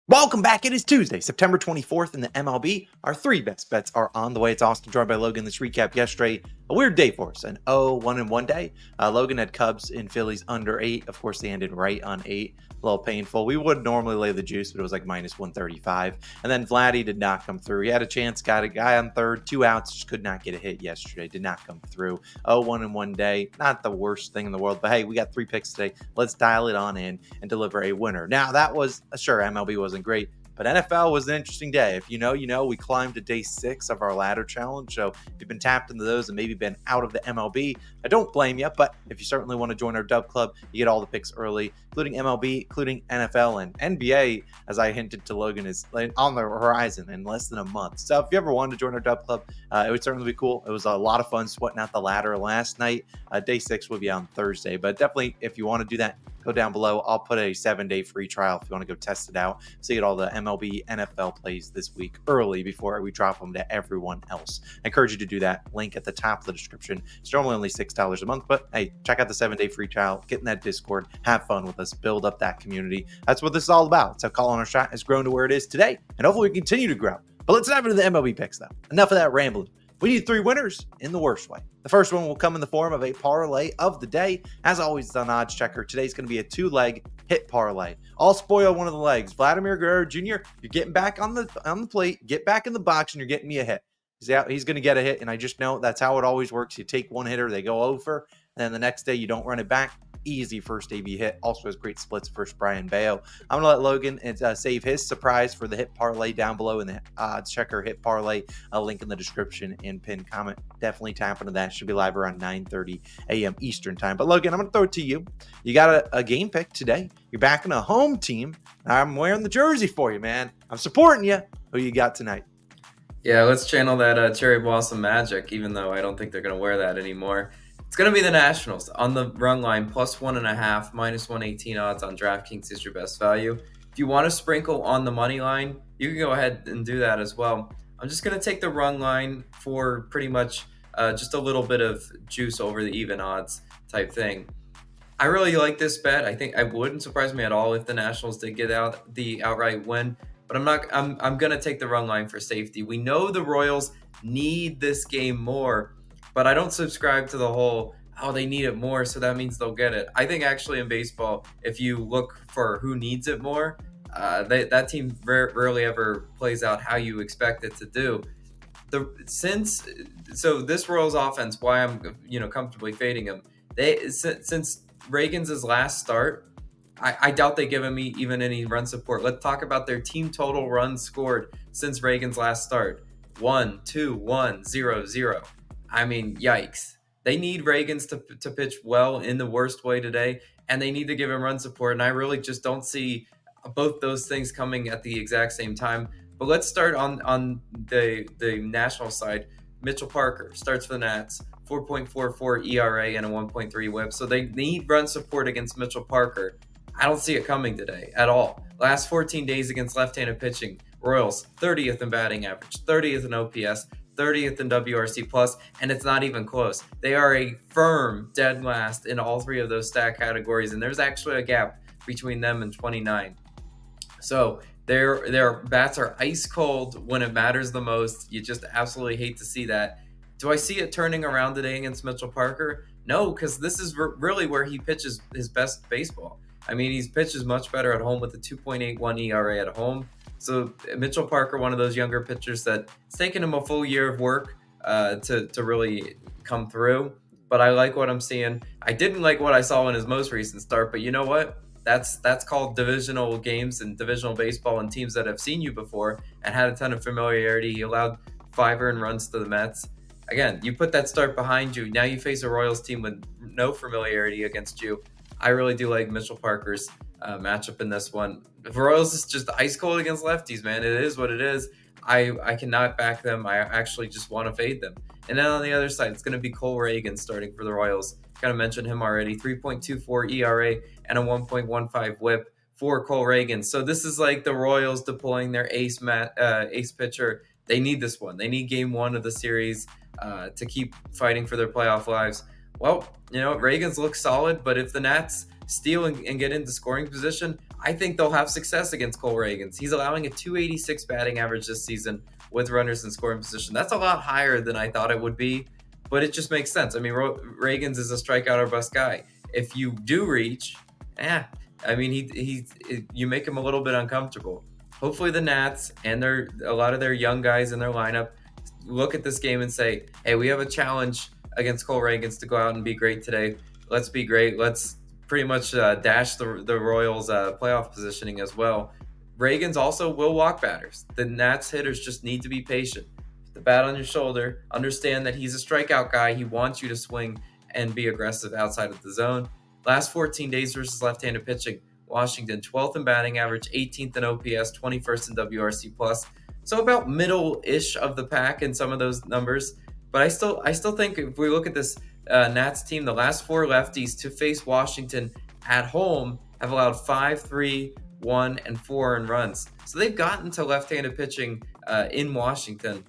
Welcome back. It is Tuesday, September 24th in the MLB. Our three best bets are on the way. It's Austin, joined by Logan. Let's recap yesterday. A weird day for us, an 0-1-1 day. Logan had Cubs and Phillies under 8. Of course, they ended right on 8. A little painful. We would normally lay the juice, but it was like minus 135. And then Vladdy did not come through. He had a chance, got a guy on third, 2 outs, just could not get a hit yesterday. Did not come through. 0-1-1 day. Not the worst thing in the world, but hey, we got 3 picks today. Let's dial it on in and deliver a winner. Now, that was, sure, MLB wasn't great, but NFL was an interesting day. If you know, we climbed to day 6 of our ladder challenge. So if you've been tapped into those and maybe been out of the MLB, I don't blame you. But if you certainly want to join our DubClub, you get all the picks early, including MLB, including NFL, and NBA, as I hinted to Logan, is on the horizon in less than a month. So if you ever wanted to join our DubClub, it would certainly be cool. It was a lot of fun sweating out the ladder last night. Day 6 will be on Thursday. But definitely, if you want to do that, go down below. I'll put a 7-day free trial if you want to go test it out. So you get all the MLB, NFL plays this week early before we drop them to everyone else. I encourage you to do that. Link at the top of the description. It's normally only $6 a month, but hey, check out the 7-day free trial. Get in that Discord. Have fun with us. Build up that community. That's what this is all about. It's how Call on Our Shot has grown to where it is today, and hopefully we continue to grow. But let's dive into the MLB picks, though. Enough of that rambling. We need 3 winners in the worst way. The first one will come in the form of a parlay of the day. As always, it's on Odds Checker. Today's going to be a 2-leg hit parlay. I'll spoil one of the legs. Vladimir Guerrero Jr., you're getting back on the plate, get back in the box, and you're getting me a hit. He's going to get a hit, and I just know that's how it always works. You take one hitter, they go over, and then the next day you don't run it back. Easy first AB hit. Also has great splits versus Brian Bayo. I'm going to let Logan save his surprise for the hit parlay down below in the Odds Checker hit parlay. A link in the description and pinned comment. Definitely tap into that. Should be live around 9:30 a.m. Eastern time. But Logan, I'm going to throw it to you. You got a game pick today. You're backing a home team. I'm wearing the jersey for you, man. I'm supporting you. Who you got tonight? Yeah, let's channel that cherry blossom magic, even though I don't think they're going to wear that anymore. It's going to be the Nationals on the run line, +1.5, minus 118 odds on DraftKings is your best value. If you want to sprinkle on the money line, you can go ahead and do that as well. I'm just going to take the run line for pretty much just a little bit of juice over the even odds type thing. I really like this bet. I think it wouldn't surprise me at all if the Nationals did get out the outright win, but I'm going to take the run line for safety. We know the Royals need this game more, but I don't subscribe to the whole, they need it more, so that means they'll get it. I think actually in baseball, if you look for who needs it more, that team rarely ever plays out how you expect it to do. So this Royals offense, why I'm comfortably fading them, since Reagan's last start, I doubt they give him even any run support. Let's talk about their team total runs scored since Reagan's last start. 1, 2, 1, 0, 0. I mean, yikes. They need Reagan's to pitch well in the worst way today, and they need to give him run support, and I really just don't see both those things coming at the exact same time. But let's start on the National side. Mitchell Parker starts for the Nats, 4.44 ERA and a 1.3 whip, so they need run support against Mitchell Parker. I don't see it coming today at all. Last 14 days against left-handed pitching, Royals 30th in batting average, 30th in OPS, 30th in WRC plus, and it's not even close. They are a firm dead last in all 3 of those stat categories, and there's actually a gap between them and 29. So their bats are ice cold when it matters the most. You just absolutely hate to see that. Do I see it turning around today against Mitchell Parker? No, because this is really where he pitches his best baseball. I mean, he pitches much better at home with a 2.81 ERA at home. So Mitchell Parker, one of those younger pitchers that it's taken him a full year of work to really come through. But I like what I'm seeing. I didn't like what I saw in his most recent start, but you know what? That's called divisional games and divisional baseball and teams that have seen you before and had a ton of familiarity. He allowed 5 earned runs to the Mets. Again, you put that start behind you. Now you face a Royals team with no familiarity against you. I really do like Mitchell Parker's matchup in this one. The Royals is just ice cold against lefties, man. It is what it is. I cannot back them. I actually just want to fade them. And then on the other side, it's going to be Cole Reagan starting for the Royals. Kind of mentioned him already. 3.24 ERA and a 1.15 whip for Cole Reagan. So this is like the Royals deploying their ace pitcher. They need this one. They need game 1 of the series to keep fighting for their playoff lives. Well, Reagan's looks solid, but if the Nats steal and get into scoring position, I think they'll have success against Cole Reagans. He's allowing a 286 batting average this season with runners in scoring position. That's a lot higher than I thought it would be, but it just makes sense. I mean, Reagans is a strikeout or bust guy. If you do reach, I mean, you make him a little bit uncomfortable. Hopefully the Nats and a lot of their young guys in their lineup look at this game and say, hey, we have a challenge against Cole Reagans to go out and be great today. Let's be great. Let's pretty much dash the Royals' playoff positioning as well. Reagans also will walk batters. The Nats hitters just need to be patient. The bat on your shoulder, understand that he's a strikeout guy. He wants you to swing and be aggressive outside of the zone. Last 14 days versus left-handed pitching, Washington 12th in batting average, 18th in OPS, 21st in WRC+. So about middle-ish of the pack in some of those numbers. But I still think if we look at this Nats team, the last 4 lefties to face Washington at home have allowed 5, 3, 1, and 4 earned runs. So they've gotten to left-handed pitching in Washington.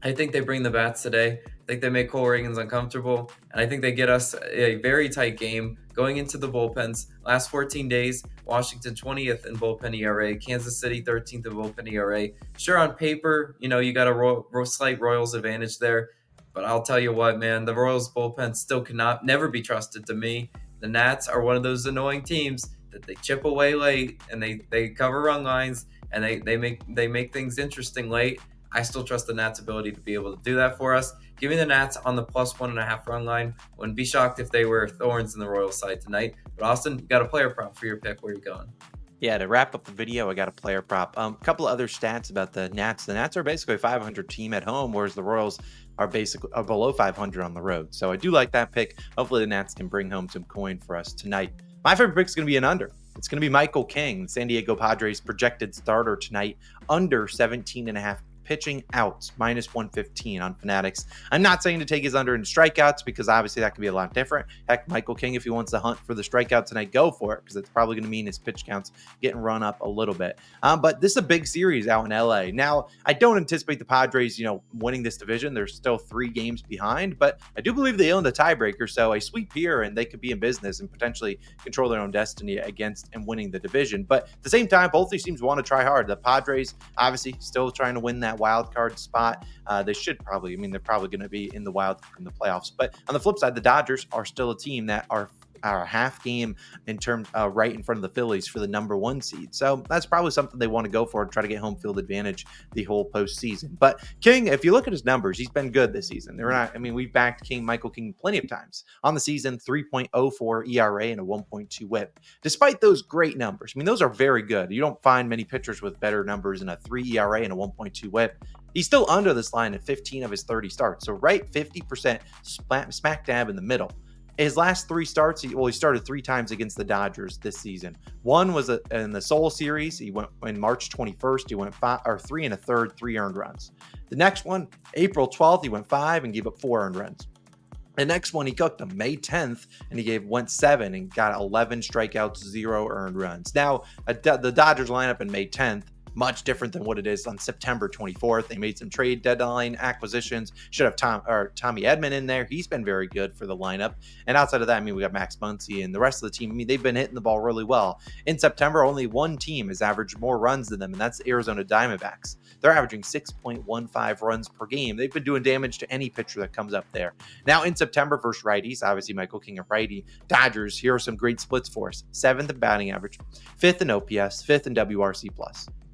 I think they bring the bats today. I think they make Cole Reagans uncomfortable, and I think they get us a very tight game going into the bullpens. Last 14 days, Washington 20th in bullpen ERA, Kansas City 13th in bullpen ERA. Sure, on paper, you got a slight Royals advantage there, but I'll tell you what, man, the Royals bullpen still never be trusted to me. The Nats are one of those annoying teams that they chip away late, and they cover run lines, and they make things interesting late. I still trust the Nats' ability to be able to do that for us. Give me the Nats on the plus 1.5 run line. Wouldn't be shocked if they were thorns in the Royals side tonight. But Austin, you got a player prop for your pick. Where are you going? Yeah, to wrap up the video, I got a player prop. A couple of other stats about the Nats. The Nats are basically a 500 team at home, whereas the Royals are below 500 on the road. So I do like that pick. Hopefully the Nats can bring home some coin for us tonight. My favorite pick is going to be an under. It's going to be Michael King, the San Diego Padres projected starter tonight, under 17.5 pitching outs, minus 115 on Fanatics. I'm not saying to take his under in strikeouts because obviously that could be a lot different. Heck, Michael King, if he wants to hunt for the strikeout tonight, go for it because it's probably going to mean his pitch counts getting run up a little bit. But this is a big series out in LA. Now, I don't anticipate the Padres, winning this division. They're still 3 games behind, but I do believe they own the tiebreaker. So a sweep here and they could be in business and potentially control their own destiny against and winning the division. But at the same time, both these teams want to try hard. The Padres obviously still trying to win that wild card spot. They should probably, they're probably going to be in the wild card in the playoffs. But on the flip side, the Dodgers are still a team that are a half game in terms right in front of the Phillies for the number 1 seed. So that's probably something they want to go for to try to get home field advantage the whole postseason. But King, if you look at his numbers, he's been good this season. We've backed Michael King plenty of times on the season, 3.04 ERA and a 1.2 whip. Despite those great numbers, those are very good. You don't find many pitchers with better numbers than a 3 ERA and a 1.2 whip. He's still under this line at 15 of his 30 starts. So right 50% smack dab in the middle. His last 3 starts, he started 3 times against the Dodgers this season. One was in the Seoul series. He went in March 21st. He went 3 1/3, 3 earned runs. The next one, April 12th, he went 5 and gave up 4 earned runs. The next one, he cooked him May 10th, and he went 7 and got 11 strikeouts, 0 earned runs. Now, the Dodgers lineup in May 10th, much different than what it is on September 24th. They made some trade deadline acquisitions. Should have Tommy Edman in there. He's been very good for the lineup. And outside of that, we got Max Muncy and the rest of the team. They've been hitting the ball really well. In September, only one team has averaged more runs than them, and that's the Arizona Diamondbacks. They're averaging 6.15 runs per game. They've been doing damage to any pitcher that comes up there. Now in September versus righties, obviously Michael King, a righty. Dodgers, here are some great splits for us. 7th in batting average, 5th in OPS, 5th in WRC+.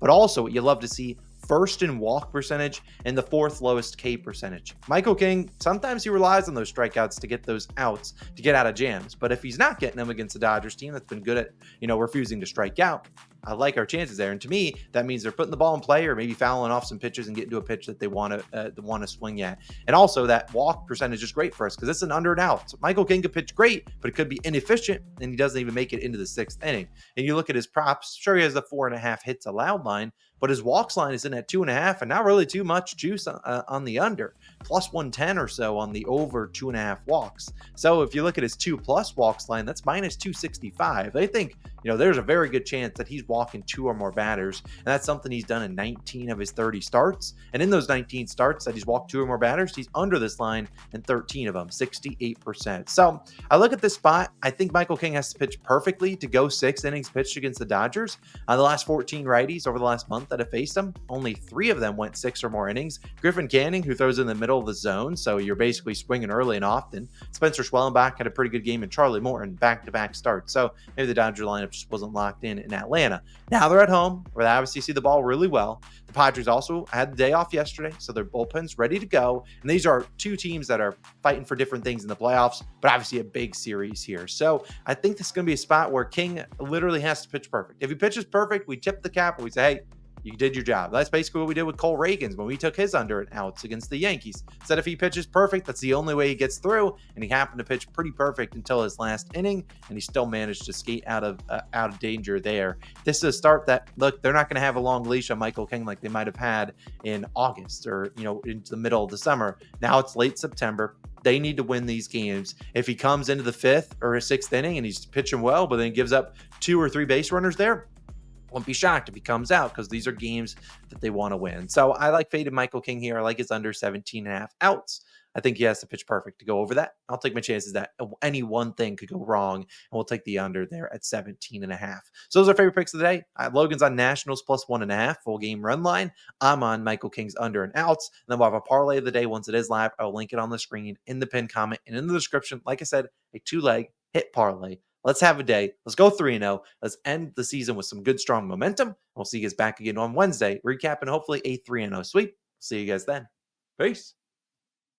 But also what you love to see, 1st in walk percentage and the 4th lowest K percentage. Michael King, sometimes he relies on those strikeouts to get those outs, to get out of jams. But if he's not getting them against the Dodgers team that's been good at, refusing to strike out, I like our chances there. And to me, that means they're putting the ball in play or maybe fouling off some pitches and getting to a pitch that they want to swing at. And also that walk percentage is great for us because it's an under and out. So Michael King could pitch great, but it could be inefficient and he doesn't even make it into the 6th inning. And you look at his props, sure he has the 4.5 hits allowed line, but his walks line is in at 2.5 and not really too much juice on the under, plus 110 or so on the over 2.5 walks. So if you look at his 2+ walks line, that's minus 265. I think there's a very good chance that he's walking 2 or more batters. And that's something he's done in 19 of his 30 starts. And in those 19 starts that he's walked 2 or more batters, he's under this line in 13 of them, 68%. So I look at this spot. I think Michael King has to pitch perfectly to go 6 innings pitched against the Dodgers. The last 14 righties over the last month that have faced him, only 3 of them went 6 or more innings. Griffin Canning, who throws in the middle of the zone, so you're basically swinging early and often. Spencer Schwellenbach had a pretty good game, and Charlie Morton back-to-back starts. So maybe the Dodger lineup just wasn't locked in Atlanta. Now they're at home, where they obviously see the ball really well. The Padres also had the day off yesterday, so their bullpen's ready to go. And these are 2 teams that are fighting for different things in the playoffs, but obviously a big series here. So I think this is going to be a spot where King literally has to pitch perfect. If he pitches perfect, we tip the cap and we say, hey, you did your job. That's basically what we did with Cole Reagans when we took his under and outs against the Yankees. Said if he pitches perfect, that's the only way he gets through. And he happened to pitch pretty perfect until his last inning, and he still managed to skate out of danger there. This is a start that, look, they're not going to have a long leash on Michael King like they might have had in August or into the middle of the summer. Now it's late September. They need to win these games. If he comes into the 5th or 6th inning and he's pitching well, but then gives up 2 or 3 base runners there, won't be shocked if he comes out, because these are games that they want to win. So I like faded Michael King here. I like his under 17.5 outs. I think he has to pitch perfect to go over that. I'll take my chances that any one thing could go wrong, and we'll take the under there at 17.5. So those are favorite picks of the day. Logan's on Nationals plus 1.5 full game run line. I'm on Michael King's under and outs. And then we'll have a parlay of the day once it is live. I'll link it on the screen, in the pinned comment, and in the description. Like I said, a 2-leg hit parlay. Let's have a day. Let's go 3-0. Let's end the season with some good, strong momentum. We'll see you guys back again on Wednesday, recapping hopefully a 3-0 sweep. See you guys then. Peace.